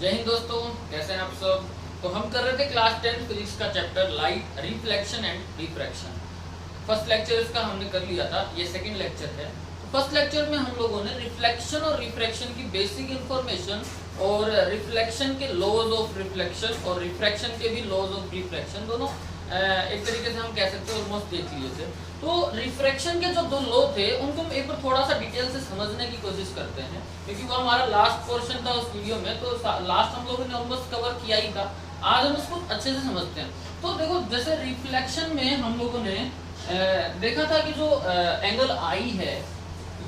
जय हिंद दोस्तों, कैसे हैं आप सब। तो हम कर रहे थे क्लास 10 फिजिक्स का chapter light, reflection and refraction. First lecture इसका हमने कर लिया था, ये सेकंड लेक्चर है। फर्स्ट लेक्चर में हम लोगों ने रिफ्लेक्शन और रिफ्रैक्शन की बेसिक इंफॉर्मेशन और रिफ्लेक्शन के लॉज ऑफ रिफ्लेक्शन और रिफ्रैक्शन के भी लॉज ऑफ रिफ्रैक्शन दोनों एक तरीके से हम कह सकते हैं ऑलमोस्ट देख लिए थे। तो रिफ्रैक्शन के जो दो लॉ थे उनको हम एक बार थोड़ा सा डिटेल से समझने की कोशिश करते हैं, क्योंकि वो हमारा लास्ट पोर्शन था उस वीडियो में। तो लास्ट हम लोगों ने ऑलमोस्ट कवर किया ही था, आज हम उसको अच्छे से समझते हैं। तो देखो, जैसे रिफ्लेक्शन में हम लोगों ने देखा था कि जो एंगल आई है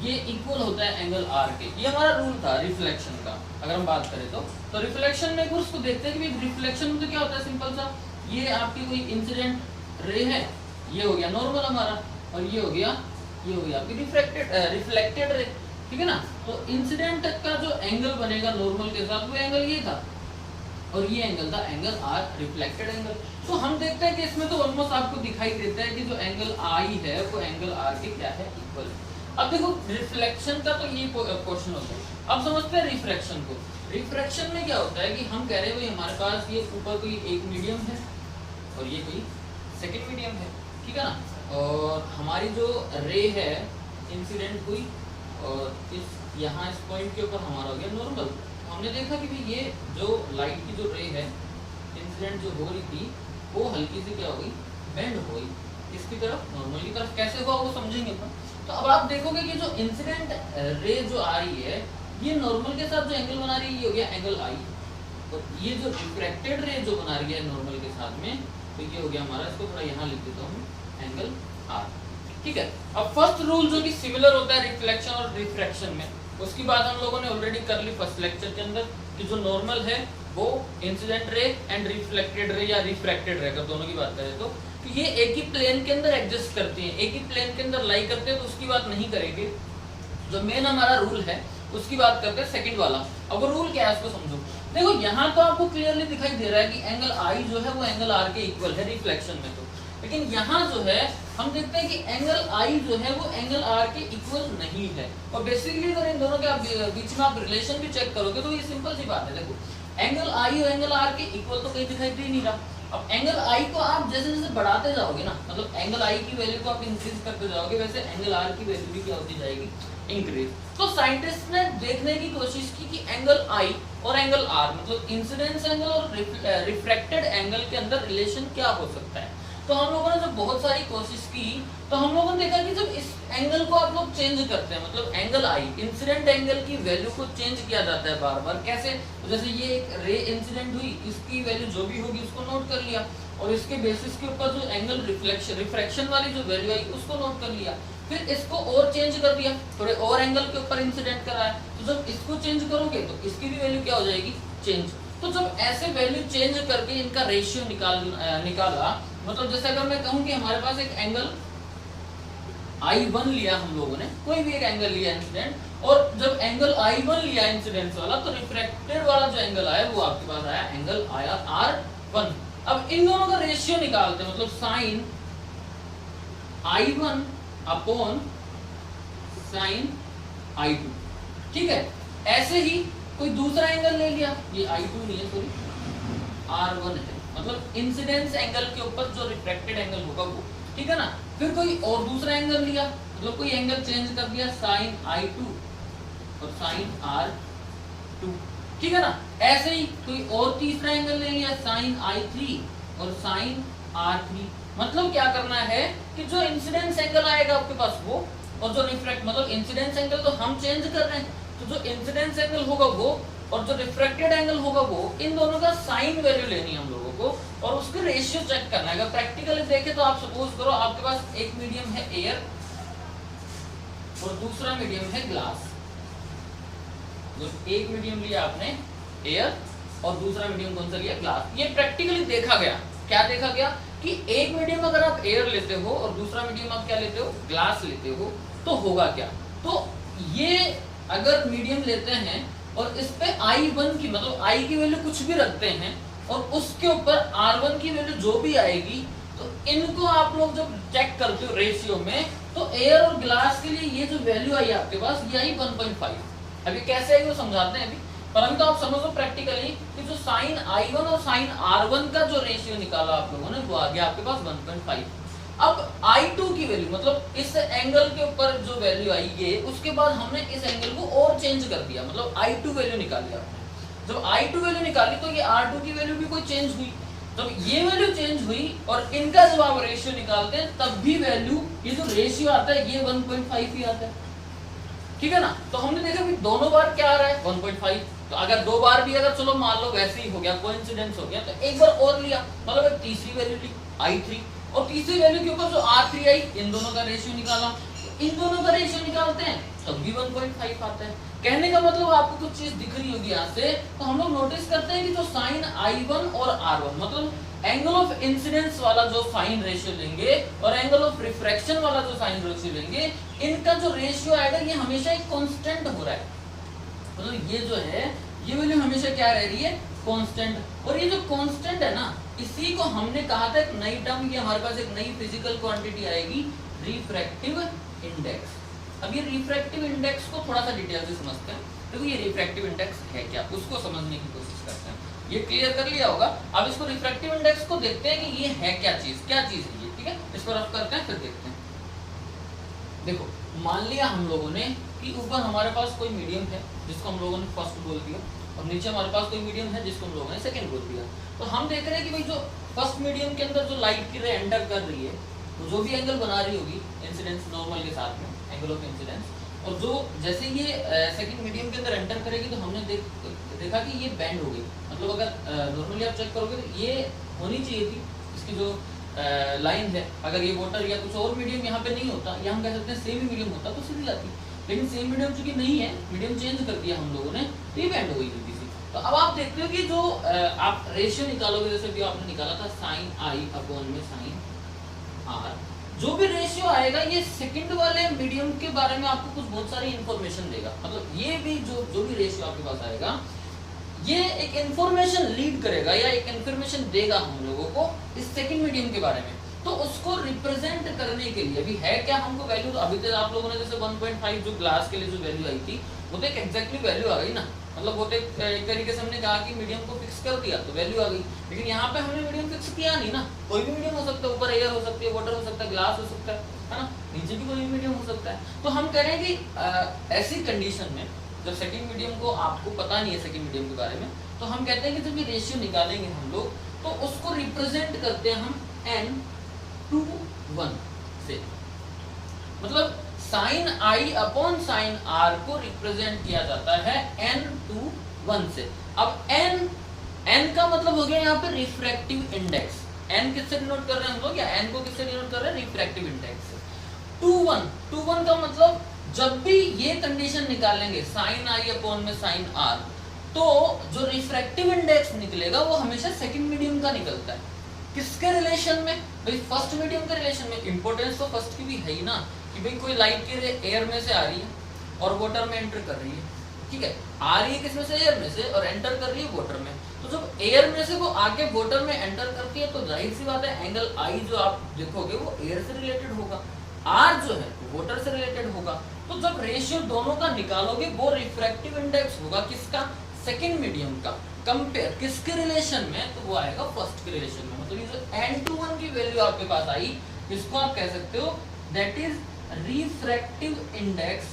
ये इक्वल होता है एंगल आर के। ये हमारा रूल था रिफ्लेक्शन का। अगर हम बात करें तो रिफ्लेक्शन में उसको देखते हैं कि रिफ्लेक्शन में तो क्या होता है, सिंपल सा, ये आपकी कोई इंसिडेंट रे है, ये हो गया नॉर्मल हमारा, और ये हो गया आपकी रिफ्लेक्टेड रे, ठीक है ना। तो इंसिडेंट का जो एंगल बनेगा नॉर्मल के साथ वो एंगल ये था, और ये एंगल था एंगल आर, रिफ्लेक्टेड एंगल। तो हम देखते हैं कि इसमें तो ऑलमोस्ट आपको दिखाई देता है कि जो एंगल आई है वो एंगल आर के क्या है, इक्वल है। अब देखो, रिफ्लेक्शन का तो ये क्वेश्चन होता है। अब समझते हैं रिफ्रैक्शन को। रिफ्रैक्शन में क्या होता है कि हम कह रहे हैं भाई हमारे पास ये ऊपर कोई एक मीडियम है और ये कोई सेकंड मीडियम है, ठीक है ना। और हमारी जो रे है इंसिडेंट हुई और इस यहाँ इस पॉइंट के ऊपर हमारा हो गया नॉर्मल। हमने देखा कि भाई ये जो लाइट की जो रे है इंसिडेंट जो हो रही थी वो हल्की सी क्या हो गई, बेंड हो गई इसकी तरफ, नॉर्मल की तरफ। कैसे हुआ वो समझेंगे अपन। तो अब आप देखोगे कि जो इंसिडेंट रे जो आ रही है ये नॉर्मल के साथ जो एंगल बना रही है ये हो गया एंगल आई, और ये जो रिफ्रैक्टेड रे जो बना रही है नॉर्मल के साथ में तो ये हो गया हमारा, इसको थोड़ा यहाँ लिख देता हूँ, एंगल आर, ठीक है। अब फर्स्ट रूल जो कि सिमिलर होता है रिफ्लेक्शन और रिफ्रैक्शन में, उसकी बात हम लोगों ने ऑलरेडी कर ली फर्स्ट लेक्चर के अंदर, कि जो नॉर्मल है वो incident ray and reflected ray या रिफ्रैक्टेड रे, अगर दोनों की बात करें तो ये एक ही प्लेन के अंदर एग्जिस्ट करती हैं, एक ही प्लेन के अंदर लाई करते हैं। तो उसकी बात नहीं करेंगे, जो मेन हमारा रूल है उसकी बात करते हैं, सेकंड वाला। अब वो रूल क्या है उसको समझो। देखो, यहाँ तो आपको क्लियरली दिखाई दे रहा है कि एंगल आई जो है वो एंगल आर के इक्वल है रिफ्लेक्शन में। तो लेकिन यहाँ जो है हम देखते हैं कि एंगल आई जो है वो एंगल आर के इक्वल नहीं है। और बेसिकली अगर इन दोनों के बीच में आप रिलेशन भी चेक करोगे तो ये सिंपल सी बात है। देखो, एंगल आई और एंगल आर के इक्वल तो कहीं दिखाई दे नहीं रहा। अब एंगल आई को आप जैसे जैसे बढ़ाते जाओगे ना, मतलब एंगल आई की वैल्यू को आप इंक्रीज करते जाओगे, वैसे एंगल आर की वैल्यू भी क्या होती जाएगी, इंक्रीज। तो साइंटिस्ट ने देखने की कोशिश की कि एंगल आई और एंगल आर, मतलब इंसिडेंस एंगल और रिफ्रैक्टेड एंगल के अंदर रिलेशन क्या हो सकता है। तो हम लोगों ने जब बहुत सारी कोशिश की तो हम लोगों ने देखा कि जब इस एंगल को आप लोग चेंज करते हैं, मतलब एंगल आई इंसिडेंट एंगल की वैल्यू को चेंज किया जाता है बार बार। कैसे, तो जैसे ये एक रे इंसिडेंट हुई, इसकी वैल्यू जो भी होगी उसको नोट कर लिया, और इसके बेसिस के ऊपर जो एंगल रिफ्रैक्शन वाली जो वैल्यू आई उसको नोट कर लिया, फिर इसको और चेंज कर दिया, थोड़े और एंगल के ऊपर इंसिडेंट कराया। तो जब इसको चेंज करोगे तो इसकी भी वैल्यू क्या हो जाएगी, चेंज। तो जब ऐसे वैल्यू चेंज करके इनका रेशियो निकाला, मतलब जैसे अगर मैं कहूं कि हमारे पास एक एंगल I1 लिया हम लोगों ने, कोई भी एक एंगल लिया इंसिडेंट, और जब एंगल I1 लिया इंसिडेंट वाला तो रिफ्रैक्टेड वाला जो एंगल आया वो आपके पास आया एंगल R1। अब इन दोनों का रेशियो निकालते हैं, मतलब sign I1 upon sine I2, ठीक है। ऐसे ही कोई दूसरा एंगल ले लिया, ये I2 नहीं है सॉरी, R1 है, मतलब इंसिडेंस एंगल के ऊपर जो रिफ्रैक्टेड एंगल होगा वो, ठीक है ना। फिर कोई और दूसरा एंगल लिया, मतलब कोई एंगल चेंज कर दिया, साइन I2 और साइन R2, ठीक है ना। ऐसे ही कोई और तीसरा एंगल ले लिया, साइन I3 और साइन R3। मतलब क्या करना है कि जो इंसिडेंस एंगल आएगा आपके पास वो, और जो रिफ्रैक्ट, मतलब इंसिडेंस एंगल तो हम चेंज कर रहे हैं, तो जो इंसिडेंस एंगल होगा वो और जो रिफ्रैक्टेड एंगल होगा वो, इन दोनों का साइन वैल्यू लेनी है हम लोगों को, और उसके रेशियो चेक करना है। अगर प्रैक्टिकली देखें तो आप सपोज करो आपके पास एक मीडियम है एयर और दूसरा मीडियम है ग्लास। तो एक मीडियम लिया आपने एयर और दूसरा मीडियम कौन सा लिया, ग्लास। ये प्रैक्टिकली देखा गया, क्या देखा गया कि एक मीडियम अगर आप एयर लेते हो और दूसरा मीडियम आप क्या लेते हो, ग्लास लेते हो, तो होगा क्या। तो ये अगर मीडियम लेते हैं और इस पे I1 की, मतलब I की वैल्यू कुछ भी रखते हैं और उसके ऊपर R1 की वैल्यू जो भी आएगी, तो इनको आप लोग जब चेक करते हो रेशियो में, तो एयर और ग्लास के लिए ये जो वैल्यू आई आपके पास ये आई 1.5। अभी कैसे आई वो समझाते हैं। अभी परंतु आप समझो प्रैक्टिकली कि जो साइन I1 और साइन R1 का जो रेशियो निकाला आप लोगों ने वो आ गया आपके पास 1.5। अब I2 की वैल्यू मतलब इस एंगल के ऊपर जो वैल्यू आई ये, उसके बाद हमने इस एंगल को और चेंज कर दिया, मतलब I2 वैल्यू निकाली आपने। जब I2 वैल्यू निकाली तो ये R2 की वैल्यू भी कोई चेंज हुई, जब ये वैल्यू चेंज हुई और इनका जब आप रेशियो निकालते हैं तब भी वैल्यू, ये जो रेशियो आता है ये 1.5 ही आता है, ठीक है ना। तो हमने देखा कि दोनों बार क्या आ रहा है 1.5, तो अगर दो बार भी अगर चलो मान लो वैसे ही हो गया, कोइंसिडेंस हो गया, तो एक बार और लिया, मतलब एक तीसरी वैल्यू ली I3, और तीसरी वैल्यू के ऊपर जो R3 आई, इन दोनों का रेशियो निकाला, इन दोनों का रेशियो निकालते हैं तब भी 1.5 आता है। कहने का मतलब आपको कुछ चीज दिख रही होगी यहाँ से, तो हम लोग नोटिस करते हैं कि जो साइन I1 और R1 मतलब एंगल ऑफ इंसिडेंस वाला जो साइन रेशियो लेंगे और एंगल ऑफ रिफ्रैक्शन वाला जो साइन रेशियो लेंगे, इनका जो रेशियो आएगा ये हमेशा एक कांस्टेंट हो रहा है, मतलब ये जो है ये वैल्यू हमेशा क्या रह रही है, कांस्टेंट। और ये जो कांस्टेंट है ना, इसी को हमने कहा था एक नई टर्म, ये हमारे पास एक नई फिजिकल क्वांटिटी आएगी, रिफ्रैक्टिव इंडेक्स। अब ये रिफ्रैक्टिव इंडेक्स को थोड़ा सा डिटेल से समझते हैं। देखो ये रिफ्रैक्टिव इंडेक्स है क्या, उसको समझने की कोशिश करते हैं। ये क्लियर कर लिया होगा, अब इसको रिफ्रैक्टिव इंडेक्स को देखते हैं कि ये है क्या चीज है ये, ठीक है। इसको रफ करते हैं फिर देखते हैं। देखो मान लिया हम लोगों ने कि ऊपर हमारे पास कोई मीडियम है जिसको हम लोगों ने फर्स्ट बोल दिया, और नीचे हमारे पास कोई मीडियम है जिसको हम लोगों ने सेकंड बोल दिया। तो हम देख रहे हैं कि भाई जो फर्स्ट मीडियम के अंदर जो लाइट की रे एंटर कर रही है, तो जो भी एंगल बना रही होगी इंसिडेंस नॉर्मल के साथ में, एंगल ऑफ इंसिडेंस, और जो जैसे ये सेकंड मीडियम के अंदर एंटर करेगी तो हमने देखा कि ये बेंड हो गई। मतलब अगर नॉर्मली आप चेक करोगे तो ये होनी चाहिए थी इसकी जो लाइन है, अगर ये वाटर या कुछ और मीडियम यहाँ पे नहीं होता, या हम कह सकते हैं सेमी मीडियम होता तो सीधी लाती, लेकिन सेम मीडियम चूंकि नहीं है, मीडियम चेंज कर दिया हम लोगों ने, तो ये बेंड हो गई थी। तो अब आप देखते हो कि जो आप रेशियो निकालोगे, जैसे भी आपने निकाला था साइन I अपॉन में साइन R, जो भी रेशियो आएगा ये सेकंड वाले मीडियम के बारे में आपको कुछ बहुत सारी इंफॉर्मेशन देगा। मतलब ये भी जो भी रेशियो आपके पास आएगा ये एक इंफॉर्मेशन लीड करेगा या एक इंफॉर्मेशन देगा हम लोगों को इस सेकंड मीडियम के बारे में। तो उसको रिप्रेजेंट करने के लिए अभी है क्या हमको वैल्यू, तो अभी तक आप लोगों ने जैसे 1.5 जो ग्लास के लिए जो वैल्यू आई थी वो तो एक एग्जैक्टली वैल्यू आ गई ना, मतलब वो तो एक तरीके से हमने कहा कि मीडियम को फिक्स कर दिया तो वैल्यू आ गई। लेकिन यहाँ पे हमने मीडियम फिक्स किया नहीं ना, कोई भी मीडियम हो सकता है, ऊपर एयर हो सकती है, वाटर हो सकता है, ग्लास हो सकता है ना, नीचे भी कोई भी मीडियम हो सकता है। तो हम कह रहे हैं कि ऐसी कंडीशन में जब सेकंड मीडियम को आपको पता नहीं है सेकंड मीडियम के बारे में, तो हम कहते हैं कि जब ये रेशियो निकालेंगे हम लोग तो उसको रिप्रेजेंट करते हैं हम n/1 से, मतलब sine I upon sine R को रिप्रेजेंट किया जाता है n/1 से। अब n का मतलब हो गया यहाँ पे रिफ्रैक्टिव इंडेक्स। n किससे डिनोट कर रहे हैं हम लोग, या n को किससे डिनोट कर रहे हैं, रिफ्रैक्टिव इंडेक्स से। 2/1 का मतलब जब भी ये कंडीशन निकालेंगे साइन I अपॉन में साइन R, तो जो रिफ्रैक्टिव इंडेक्स निकलेगा वो हमेशा सेकंड मीडियम का निकलता है। किसके रिलेशन में, भाई फर्स्ट मीडियम के रिलेशन में। इंपॉर्टेंस तो फर्स्ट की भी है ही ना, कि भाई कोई लाइट की रे एयर में से आ रही है और वाटर में एंटर कर रही है, ठीक है, आ रही है किसमें से, एयर में से, और एंटर कर रही है वाटर में। तो जब एयर में से वो आके वाटर में एंटर करती है तो जाहिर सी बात है एंगल I जो आप देखोगे वो एयर से रिलेटेड होगा, R जो है वाटर से रिलेटेड होगा। तो जब रेशियो दोनों का निकालोगे वो रिफ्रैक्टिव इंडेक्स होगा किसका, सेकंड मीडियम का। कंपेयर किसके रिलेशन में, तो वो आएगा फर्स्ट के रिलेशन में। मतलब ये जो n/1 की वैल्यू आपके पास आई, इसको आप कह सकते हो that is refractive index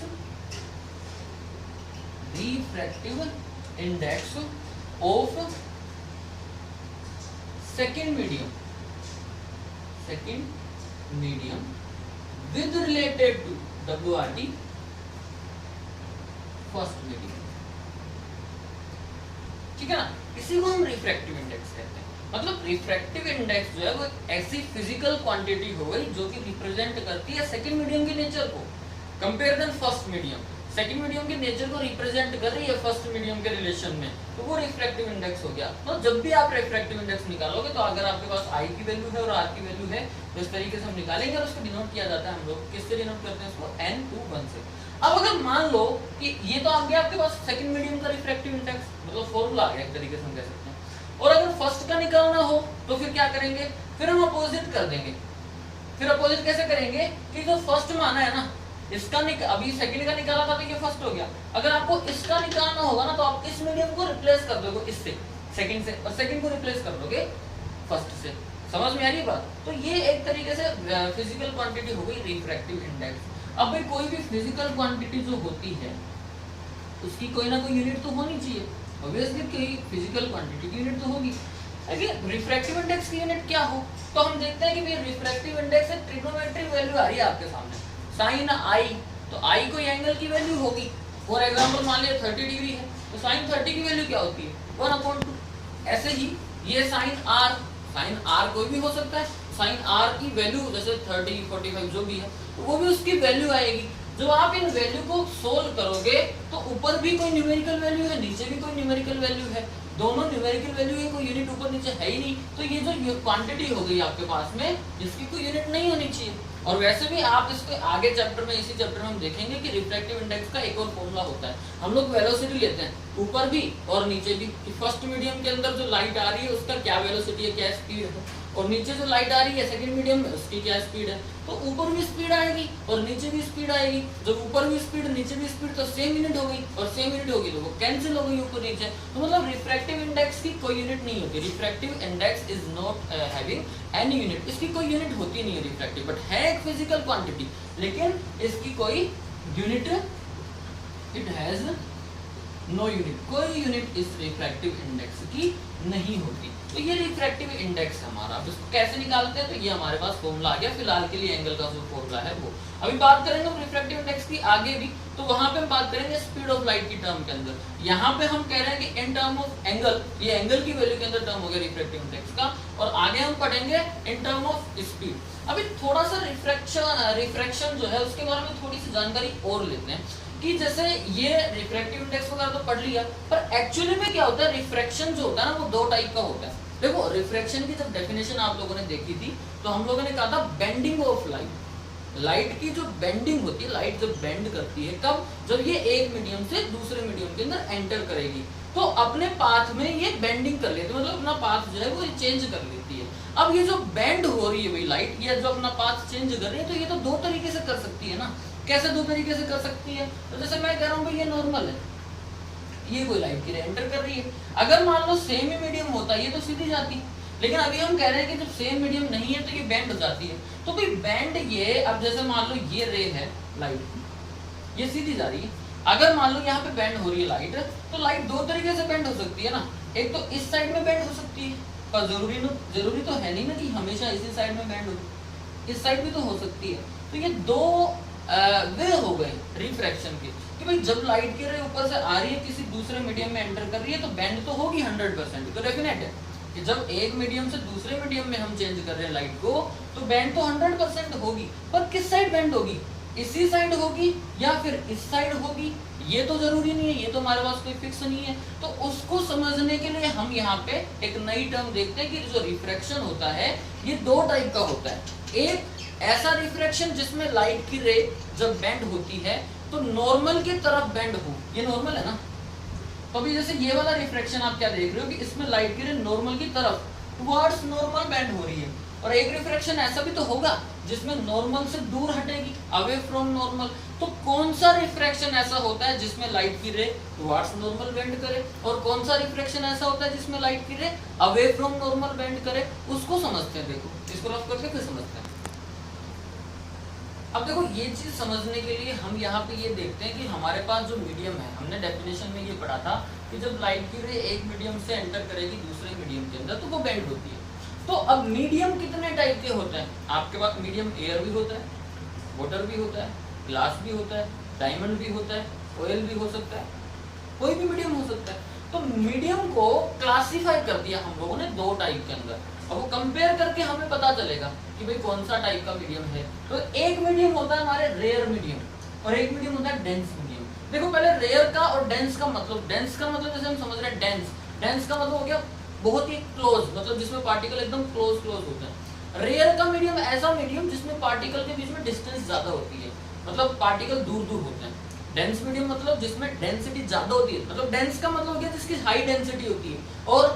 of second medium with related to WRT first medium, ठीक है ना। इसी को हम रिफ्रैक्टिव इंडेक्स कहते हैं। मतलब रिफ्रैक्टिव इंडेक्स जो है वो ऐसी फिजिकल क्वांटिटी हो गई जो कि रिप्रेजेंट करती है सेकंड मीडियम के नेचर को, compare then first medium. Second medium के नेचर को रिप्रेजेंट कर रही है फर्स्ट मीडियम के रिलेशन में, तो वो रिफ्रैक्टिव इंडेक्स हो गया। तो जब भी आप रिफ्रैक्टिव इंडेक्स निकालोगे तो अगर आपके पास I की वैल्यू है और R की वैल्यू है तो इस तरीके से हम निकालेंगे और उसको डिनोट किया जाता है, हम लोग किससे डिनोट करते हैं इसको, n/1 से। अब अगर मान लो कि ये तो आ गया आपके पास सेकंड मीडियम का रिफ्रैक्टिव इंडेक्स, मतलब फॉर्मूला आ गया एक तरीके से हम कह सकते हैं। और अगर फर्स्ट का निकालना हो तो फिर क्या करेंगे, फिर हम अपोजिट कर देंगे। फिर अपोजिट कैसे करेंगे कि जो फर्स्ट माना है ना, इसका अभी सेकंड का निकाला था तो ये फर्स्ट हो गया। अगर आपको इसका निकालना होगा ना तो आप इस मीडियम को रिप्लेस कर दोगे इससे, सेकंड से, और सेकंड को रिप्लेस कर दोगे फर्स्ट से। समझ में आ रही बात? तो ये एक तरीके से फिजिकल क्वांटिटी हो गई रिफ्रैक्टिव इंडेक्स। अब भाई कोई भी फिजिकल क्वांटिटी जो होती है उसकी कोई ना कोई यूनिट तो होनी चाहिए, ऑब्वियसली कोई फिजिकल क्वांटिटी की यूनिट तो होगी। लेकिन रिफ्रैक्टिव इंडेक्स की यूनिट क्या हो, तो हम देखते हैं कि भाई रिफ्रैक्टिव इंडेक्स से ट्रिग्नोमेट्रिक वैल्यू आ रही है आपके सामने, साइन आई, तो आई कोई एंगल की वैल्यू होगी। फॉर एग्जांपल मान लिया 30 डिग्री है तो साइन 30 की वैल्यू क्या होती है 1/2। ऐसे ही ये साइन आर कोई भी हो सकता है, साइन आर की वैल्यू जैसे 30 45 जो भी है तो वो भी उसकी वैल्यू आएगी। जब आप इन वैल्यू को सोल्व करोगे तो ऊपर भी कोई न्यूमेरिकल वैल्यू है, नीचे भी कोई न्यूमेरिकल वैल्यू है, दोनों न्यूमेरिकल वैल्यू है, कोई यूनिट ऊपर नीचे है ही नहीं। तो ये जो क्वांटिटी हो गई आपके पास में जिसकी कोई यूनिट नहीं होनी चाहिए। और वैसे भी आप इसके आगे चैप्टर में, इसी चैप्टर में हम देखेंगे कि रिफ्रैक्टिव इंडेक्स का एक और फॉर्मूला होता है। हम लोग वेलोसिटी लेते हैं ऊपर भी और नीचे भी, कि फर्स्ट मीडियम के अंदर जो लाइट आ रही है उसका क्या वेलोसिटी है, क्या स्पीड है, और नीचे जो लाइट आ रही है सेकंड मीडियम में उसकी क्या स्पीड है। तो ऊपर भी स्पीड आएगी और नीचे भी स्पीड आएगी। जब ऊपर भी स्पीड नीचे भी स्पीड तो सेम यूनिट हो गई, और सेम यूनिट होगी तो वो कैंसिल हो गई ऊपर नीचे। तो मतलब रिफ्रैक्टिव इंडेक्स की कोई यूनिट नहीं होती। Refractive index is not having any unit, इसकी कोई यूनिट होती नहीं है रिफ्रैक्टिव, बट है एक फिजिकल क्वांटिटी, लेकिन इसकी कोई unit, it has no unit, कोई यूनिट इस रिफ्रैक्टिव इंडेक्स की नहीं होती। तो ये रिफ्रैक्टिव इंडेक्स है हमारा। अब इसको कैसे निकालते हैं, तो ये हमारे पास फॉर्मूला आ गया। फिलहाल के लिए एंगल का जो फॉर्मूला है वो अभी बात करेंगे हम रिफ्रैक्टिव इंडेक्स की आगे भी, तो वहां पे हम बात करेंगे स्पीड ऑफ लाइट की टर्म के अंदर। यहाँ पे हम कह रहे हैं कि इन टर्म ऑफ एंगल, ये एंगल की वैल्यू के अंदर टर्म हो गया रिफ्रैक्टिव इंडेक्स का, और आगे हम पढ़ेंगे इन टर्म ऑफ स्पीड। अभी थोड़ा सा रिफ्रैक्शन जो है उसके बारे में थोड़ी सी जानकारी और लेते हैं कि जैसे ये रिफ्रैक्टिव इंडेक्स वगैरह तो पढ़ लिया, पर एक्चुअली में क्या होता है, रिफ्रैक्शन जो होता है ना वो दो टाइप का होता है। देखो रिफ्रैक्शन की जब डेफिनेशन आप लोगों ने देखी थी तो हम लोगों ने कहा था बेंडिंग ऑफ लाइट। लाइट की जो बेंडिंग होती है, लाइट जब बेंड करती है कब, जब ये एक मीडियम से दूसरे मीडियम के अंदर एंटर करेगी तो अपने पाथ में ये बेंडिंग कर लेती है, मतलब अपना पाथ जो है वो चेंज कर लेती है। अब ये जो बेंड हो रही है भाई लाइट, ये जो अपना पाथ चेंज कर रही है, तो ये तो दो तरीके से कर सकती है ना। कैसे दो तरीके से कर सकती है, तो जैसे मैं कह रहा हूँ भाई ये नॉर्मल है, ये कोई लाइट की रे एंटर कर रही है, अगर मान लो सेम ही मीडियम होता ये तो सीधी जाती, लेकिन अभी हम कह रहे हैं कि जब सेम मीडियम नहीं है तो ये बेंड हो जाती है। तो भाई बेंड ये, अब जैसे मान लो ये रे है लाइट, ये सीधी जा रही है, अगर मान लो यहाँ पे बेंड हो रही है लाइट, तो लाइट दो तरीके से बेंड हो सकती है ना। एक तो इस साइड में बेंड हो सकती है, पर जरूरी तो है नहीं ना कि हमेशा इसी साइड में बेंड हो, इस साइड भी तो हो सकती है। तो ये दो वे हो गए रिफ्रैक्शन के, कि भाई जब लाइट की रे ऊपर से आ रही है किसी दूसरे मीडियम में एंटर कर रही है तो बेंड तो होगी 100%, तो डेफिनेट है कि जब एक मीडियम से दूसरे मीडियम में हम चेंज कर रहे हैं लाइट को तो बेंड तो 100% होगी। पर किस साइड बेंड होगी, इसी साइड होगी या फिर इस साइड होगी, ये तो जरूरी नहीं है, ये तो हमारे पास कोई फिक्स नहीं है। तो उसको समझने के लिए हम यहाँ पे एक नई टर्म देखते हैं कि जो रिफ्रैक्शन होता है ये दो टाइप का होता है। एक ऐसा रिफ्रैक्शन जिसमें लाइट की रे जब बेंड होती है तो नॉर्मल की तरफ बेंड हो, ये नॉर्मल है ना, तो अभी जैसे ये वाला रिफ्रैक्शन आप क्या देख रहे हो कि इसमें लाइट की रे नॉर्मल की तरफ टुवर्ड्स नॉर्मल बेंड हो रही है, और एक रिफ्रैक्शन ऐसा भी तो होगा जिसमें नॉर्मल से दूर हटेगी, अवे फ्रॉम नॉर्मल। तो कौन सा रिफ्रैक्शन ऐसा होता है जिसमें लाइट की रे टुवर्ड्स नॉर्मल बेंड करे, और कौन सा रिफ्रैक्शन ऐसा होता है जिसमें लाइट की रे अवे फ्रॉम नॉर्मल बेंड करे, उसको समझते हैं। देखो इसको रफ करके फिर समझते हैं। अब देखो ये चीज समझने के लिए हम यहाँ पे ये देखते हैं कि हमारे पास जो मीडियम है, हमने डेफिनेशन में ये पढ़ा था कि जब लाइट की रे एक मीडियम से एंटर करेगी दूसरे मीडियम के अंदर तो वो बेंड होती है। तो अब मीडियम कितने टाइप के होते हैं, आपके पास मीडियम एयर भी होता है, वाटर भी होता है, ग्लास भी होता है, डायमंड भी होता है, ऑयल भी हो सकता है, कोई भी मीडियम हो सकता है। तो मीडियम को क्लासिफाई कर दिया हम लोगों ने दो टाइप के अंदर। अब वो कंपेयर करके हमें पता चलेगा कि भाई कौन सा टाइप का मीडियम है। तो एक मीडियम होता है हमारे रेयर मीडियम, और एक मीडियम होता है डेंस मीडियम। देखो पहले रेयर का और डेंस का मतलब, डेंस का मतलब जैसे हम समझ रहे हैं डेंस का मतलब हो गया बहुत ही क्लोज, मतलब जिसमें पार्टिकल एकदम क्लोज होते हैं। रेयर का मीडियम ऐसा मीडियम जिसमें पार्टिकल के बीच में डिस्टेंस ज्यादा होती है, मतलब पार्टिकल दूर होते हैं। डेंस मीडियम मतलब जिसमें डेंसिटी ज्यादा होती है, मतलब डेंस का मतलब हो गया जिसकी हाई डेंसिटी होती है, और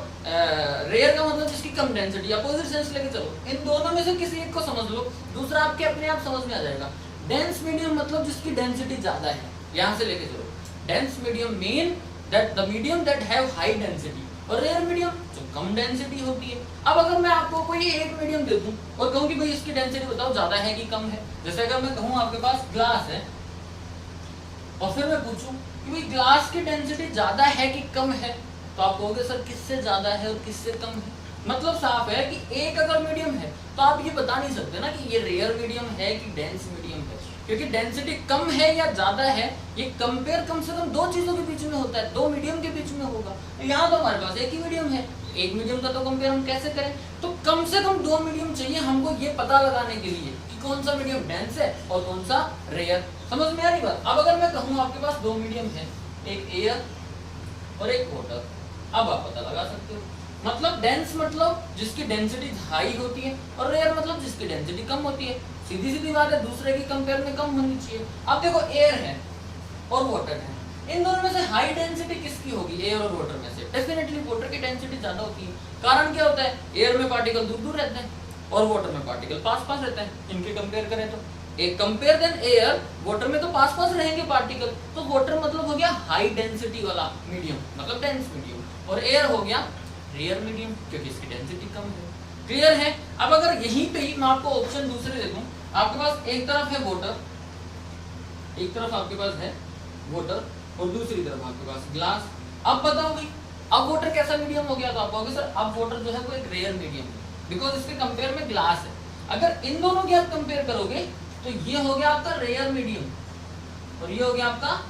रेयर का मतलब जिसकी कम डेंसिटी। अपोजिट सेंस लेके चलो, इन दोनों में से किसी एक को समझ लो, दूसरा आपके अपने आप समझ में आ जाएगा। डेंस मीडियम मतलब जिसकी डेंसिटी ज्यादा है, यहां से लेके चलो। Dense medium mean that the medium that have high density, और रेयर मीडियम जो कम डेंसिटी होती है। अब अगर मैं आपको कोई एक मीडियम दे दूं और कहूं कि भाई इसकी डेंसिटी बताओ ज्यादा है कि कम है, जैसे अगर मैं कहूं आपके पास ग्लास है और फिर मैं पूछूं कि भाई ग्लास की डेंसिटी ज्यादा है कि कम है, तो आप कहोगे सर किससे ज्यादा है और किससे कम है। मतलब साफ है कि एक अगर मीडियम है तो आप ये बता नहीं सकते ना कि ये रेयर मीडियम है कि डेंस मीडियम है, क्योंकि डेंसिटी कम है या ज्यादा है ये कंपेयर कम से कम दो चीजों के बीच में होता है, दो मीडियम के बीच में होगा। यहाँ तो हमारे पास एक ही मीडियम है, एक मीडियम का तो कंपेयर हम कैसे करें, तो कम से कम दो मीडियम चाहिए हमको ये पता लगाने के लिए कि कौन सा मीडियम डेंस है और कौन सा रेयर। समझ में आ रही बात। अब अगर मैं कहूँ आपके पास दो मीडियम है, एक एयर और एक वाटर, अब आप पता लगा सकते हो। मतलब डेंस मतलब जिसकी डेंसिटी हाई होती है और रेयर मतलब जिसकी डेंसिटी कम होती है। सीधी सीधी बात है, दूसरे की कंपेयर में कम होनी चाहिए। अब देखो एयर है और वाटर है, इन दोनों में से हाई डेंसिटी किसकी होगी, एयर और वाटर में से? डेफिनेटली वाटर की डेंसिटी ज्यादा होती है। कारण क्या होता है, एयर में पार्टिकल दूर दूर रहते हैं और वाटर में पार्टिकल पास पास रहते हैं। इनके कंपेयर करें तो एक कंपेयर देन एयर, वाटर में तो पास पास रहेंगे पार्टिकल, तो वाटर मतलब हो गया हाई डेंसिटी वाला मीडियम, मतलब डेंस मीडियम, और एयर हो गया रेयर मीडियम क्योंकि इसकी डेंसिटी कम है। क्लियर है। अब अगर यहीं पे ही मैं आपको ऑप्शन दूसरे दे दूं, आपके पास एक तरफ है वाटर, एक तरफ आपके पास है वाटर और दूसरी तरफ आपके पास ग्लास। अब बताओ भाई अब वाटर कैसा मीडियम हो गया, तो आप कहोगे सर अब वाटर जो है वो एक रेयर मीडियम है बिकॉज इसके कंपेयर में ग्लास है। अगर इन दोनों की आप कंपेयर करोगे तो ये हो गया आपका रेयर मीडियम और ये हो गया आपका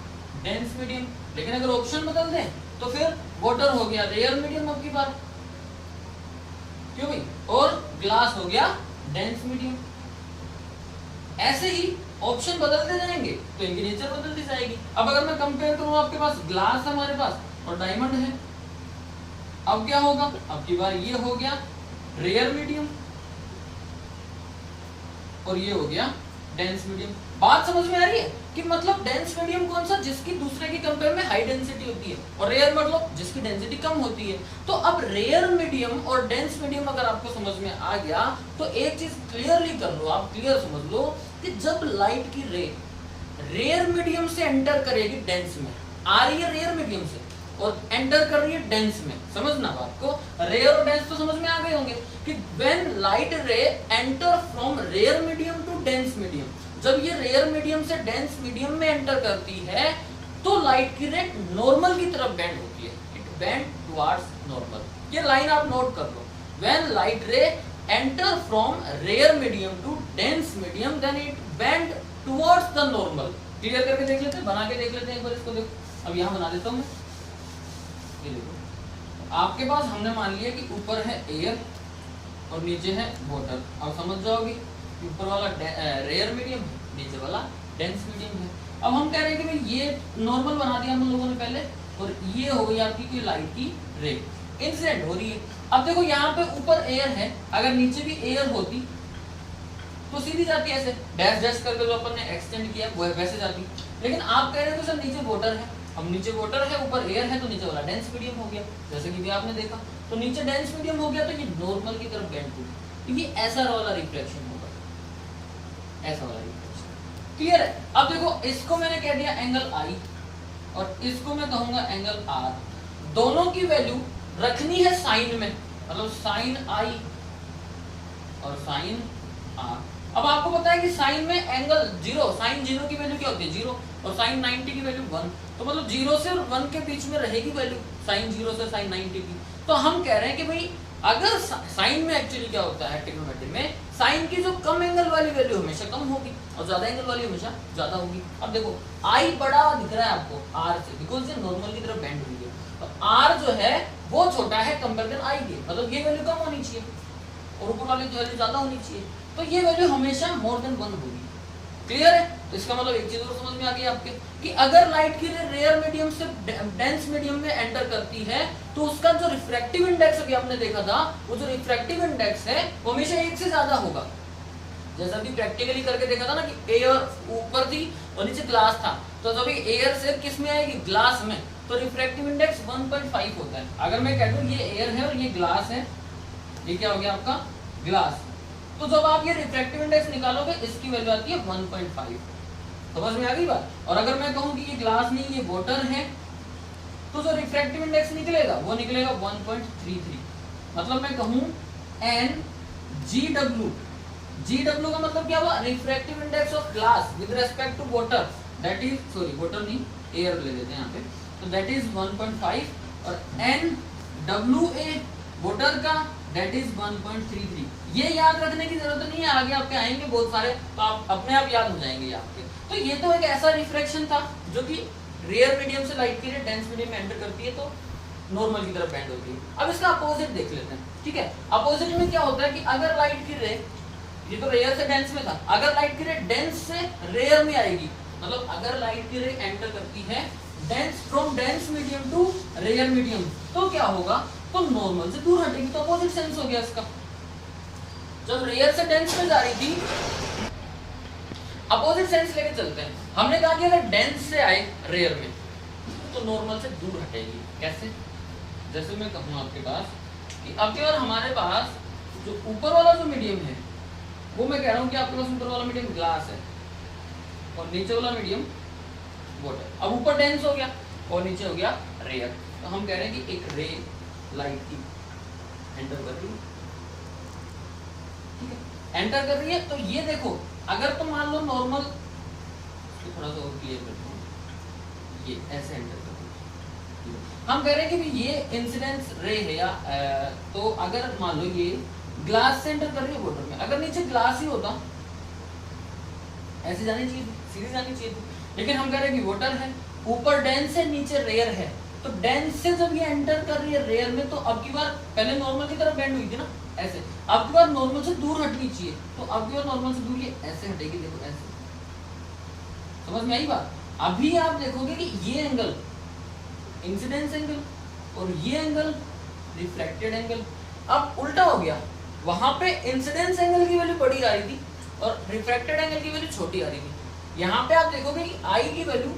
डेंस मीडियम। लेकिन अगर ऑप्शन बदल दें तो फिर वाटर हो गया रेयर मीडियम अब की बार, क्यों भाई, और ग्लास हो गया डेंस मीडियम। ऐसे ही ऑप्शन बदलते जाएंगे तो इनकी नेचर बदलती जाएगी। अब अगर मैं कंपेयर करूं, आपके पास ग्लास हमारे पास और डायमंड है, अब क्या होगा, अब की बार ये हो गया रेयर मीडियम और ये हो गया डेंस मीडियम। बात समझ में आ रही है कि मतलब डेंस मीडियम कौन सा, जिसकी दूसरे की कंपेयर में हाई डेंसिटी होती है, और रेयर मतलब जिसकी डेंसिटी कम होती है। तो अब रेयर मीडियम और डेंस मीडियम अगर आपको समझ में आ गया तो एक चीज क्लियरली कर लो, आप क्लियर समझ लो कि जब लाइट की रे रेयर मीडियम से एंटर करेगी डेंस में, आ रही है रेयर मीडियम से और एंटर कर रही है डेंस में, समझना बात को, रेयर और डेंस तो समझ में आ गए होंगे कि when light ray enter from rare medium to dense medium, जब ये रेयर मीडियम से डेंस मीडियम में एंटर करती है तो लाइट की रे नॉर्मल की तरफ बेंड होती है, इट बेंड टुवर्ड्स नॉर्मल। ये लाइन आप नोट कर लो, when light ray enter from rare medium to dense medium then it bend towards the normal. Clear करके देख लेते हैं, बना के देख लेते हैं एक बार इसको। देखो अब यहाँ बना देता हूँ मैं, ये देखो आपके पास हमने मान लिया कि ऊपर है एयर और नीचे है वाटर। अब समझ जाओगे ऊपर वाला रेयर मीडियम है, नीचे वाला डेंस मीडियम है। अब हम कह रहे हैं कि भाई ये नॉर्मल बना दिया हम लोगों ने पहले, और ये हो गई आपकी कोई लाइट की रे इंसिडेंट हो रही है। अब देखो यहाँ पे ऊपर एयर है, अगर नीचे भी एयर होती तो सीधी जाती है ऐसे डैश डैश करके, जो अपन ने एक्सटेंड किया वो वैसे जाती। लेकिन आप कह रहे हो सर नीचे वाटर है, अब नीचे वाटर है ऊपर एयर है तो नीचे वाला डेंस मीडियम हो गया, जैसे कि भी आपने देखा। तो नीचे डेंस मीडियम हो गया तो ये नॉर्मल की तरफ बेंड होगी, तो ये ऐसा वाला रिफ्लेक्शन होगा, ऐसा वाला रिफ्लेक्शन। क्लियर है। अब देखो इसको मैंने कह दिया एंगल आई और इसको मैं कहूंगा एंगल आर। दोनों की वैल्यू रखनी है साइन में, मतलब साइन आई और साइन आर। अब आपको पता है कि साइन में एंगल जीरो, साइन जीरो की वैल्यू क्या होती है जीरो, और साइन 90 की वैल्यू 1, तो मतलब 0 से 1 के बीच में रहेगी वैल्यू साइन 0 से साइन 90 की। तो हम कह रहे हैं कि भाई अगर साइन में एक्चुअली क्या होता है, ट्रिग्नोमेट्री में साइन की जो कम एंगल वाली वैल्यू हमेशा कम होगी और ज्यादा एंगल वाली हमेशा ज्यादा होगी। अब देखो आई बड़ा दिख रहा है आपको आर से, बिकॉज ये नॉर्मल की तरफ बेंड हुई है, तो आर जो है वो छोटा है कंपेयर देन आई के, मतलब ये वैल्यू कम होनी चाहिए और ऊपर वाली वैल्यू ज्यादा होनी चाहिए, तो ये वैल्यू हमेशा मोर देन 1 होगी। क्लियर है। तो इसका मतलब एक चीज और समझ में आ गई आपके कि अगर लाइट की रे रेयर मीडियम से डेंस मीडियम में एंटर करती है तो उसका जो रिफ्रैक्टिव इंडेक्स अभी आपने देखा था, वो जो रिफ्रैक्टिव इंडेक्स है वो हमेशा 1 से ज्यादा होगा। जैसा भी प्रैक्टिकली करके देखा था ना कि एयर ऊपर थी और नीचे ग्लास था, तो जब एयर से किस में आएगी, ग्लास में, तो रिफ्रैक्टिव इंडेक्स 1.5 होता है। अगर मैं कह दूं ये एयर है और ये ग्लास है, ये क्या हो गया आपका ग्लास, तो जब आप ये रिफ्रैक्टिव इंडेक्स निकालोगे इसकी वैल्यू आती है 1.5। समझ में आ गई बात। और अगर मैं कहूं कि ये ग्लास नहीं ये वाटर है तो जो रिफ्रैक्टिव इंडेक्स निकलेगा वो निकलेगा 1.33। मतलब मैं कहूं एन GW का मतलब क्या हुआ, refractive index of glass with respect to water, that is sorry water नहीं एयर ले लेते हैं यहाँ पे, तो दैट इज 1.5 और NWA वाटर का दैट इज 1.33। ये याद रखने की जरूरत नहीं है, आगे आपके आएंगे बहुत सारे तो आप अपने आप याद हो जाएंगे आपके। तो ये तो एक ऐसा रिफ्रैक्शन था जो कि रेयर मीडियम से लाइट की रे डेंस मीडियम में एंटर करती है तो नॉर्मल की तरफ बेंड होती है। अब इसका अपोजिट देख लेते हैं, ठीक है। अपोजिट में क्या होता है कि अगर लाइट की रे, ये तो रेयर से डेंस में था, अगर लाइट की रे डेंस से रेयर में आएगी, मतलब अगर लाइट की रे एंटर करती है dense from dense medium to rare medium, तो क्या होगा, तो नॉर्मल से दूर हटेगी, तो अपोजिट सेंस हो गया इसका। जब रेयर से डेंस में जा रही थी, अपोजिट सेंस लेके चलते हैं, हमने कहा कि अगर डेंस से आए रेयर में तो नॉर्मल से दूर हटेगी। कैसे? जैसे मैं कहूँ आपके पास कि अब की बार हमारे पास जो ऊपर वाला जो मीडियम है वो मैं कह रहा हूँ कि आपके पास ऊपर वाला मीडियम ग्लास है और नीचे वाला मीडियम वाटर। अब ऊपर डेंस हो गया और नीचे हो गया रेयर, तो हम कह रहे हैं कि एक रे लाइट की एंटर कर रही है, ठीक है, एंटर कर रही है। तो ये देखो, अगर तो मान लो नॉर्मल, थोड़ा सा और क्लियर करता हूँ, ये ऐसे एंटर कर रही है, हम कह रहे हैं कि ये इंसिडेंस रे है या तो अगर मान लो ये ग्लास से एंटर कर रही है वाटर में, अगर नीचे ग्लास ही होता ऐसे जानी चाहिए, सीधी जानी चाहिए, लेकिन हम कह रहे हैं कि वाटर है, ऊपर डेंस है नीचे रेयर है, तो डेंस से जब ये एंटर कर रही है रेयर में तो अब की बार पहले नॉर्मल की तरफ बेंड हुई थी ना ऐसे, अब की बार नॉर्मल से दूर हटनी चाहिए, तो अब की बार नॉर्मल से दूर ये ऐसे हटेगी, देखो ऐसे। समझ में आई बात? अभी आप देखोगे कि ये एंगल इंसिडेंस एंगल और ये एंगल रिफ्लेक्टेड एंगल, अब उल्टा हो गया, वहां पे इंसिडेंस एंगल की वैल्यू बड़ी आ रही थी और रिफ्रैक्टेड एंगल की वैल्यू छोटी आ रही थी। यहाँ पे आप देखोगे कि आई की वैल्यू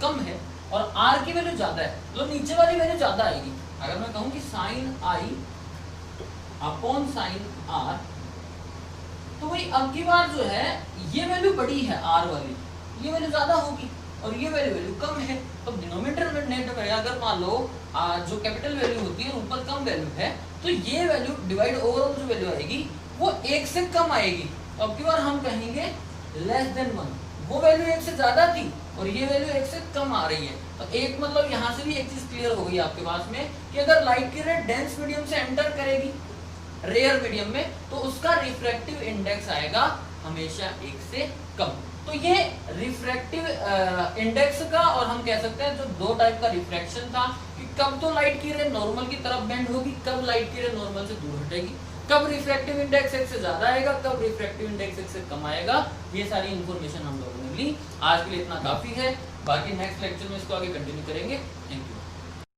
कम है और आर की वैल्यू ज्यादा है, तो नीचे वाली वैल्यू ज्यादा आएगी। अगर मैं कहूँ कि sine I upon sine R, तो भाई अब की बार जो है ये वैल्यू बड़ी है आर वाली, ये वैल्यू ज्यादा होगी और ये वैल्यू कम है, तो डिनोमिनेटर में नेट में अगर मान लो जो कैपिटल वैल्यू होती है ऊपर कम वैल्यू है, तो ये वैल्यू डिवाइड ओवरऑल जो वैल्यू आएगी वो 1 से कम आएगी। तो अब की बार हम कहेंगे लेस देन 1, वो वैल्यू 1 से ज्यादा थी और ये वैल्यू 1 से कम आ रही है। तो एक मतलब यहाँ से भी एक चीज क्लियर हो गई आपके पास में कि अगर लाइट की रे डेंस मीडियम से एंटर करेगी रेयर मीडियम में तो उसका रिफ्रैक्टिव इंडेक्स आएगा हमेशा 1 से कम। तो ये रिफ्रैक्टिव इंडेक्स का, और हम कह सकते हैं जो दो टाइप का रिफ्रैक्शन था कि कब तो लाइट की रे नॉर्मल की तरफ बेंड होगी, कब लाइट की रे नॉर्मल से दूर हटेगी, कब रिफ्रैक्टिव इंडेक्स 1 से ज्यादा आएगा, कब रिफ्रैक्टिव इंडेक्स 1 से कम आएगा। ये सारी इंफॉर्मेशन हम लोगों ने ली। आज के लिए इतना काफी है, बाकी नेक्स्ट लेक्चर में इसको आगे कंटिन्यू करेंगे। Thank you.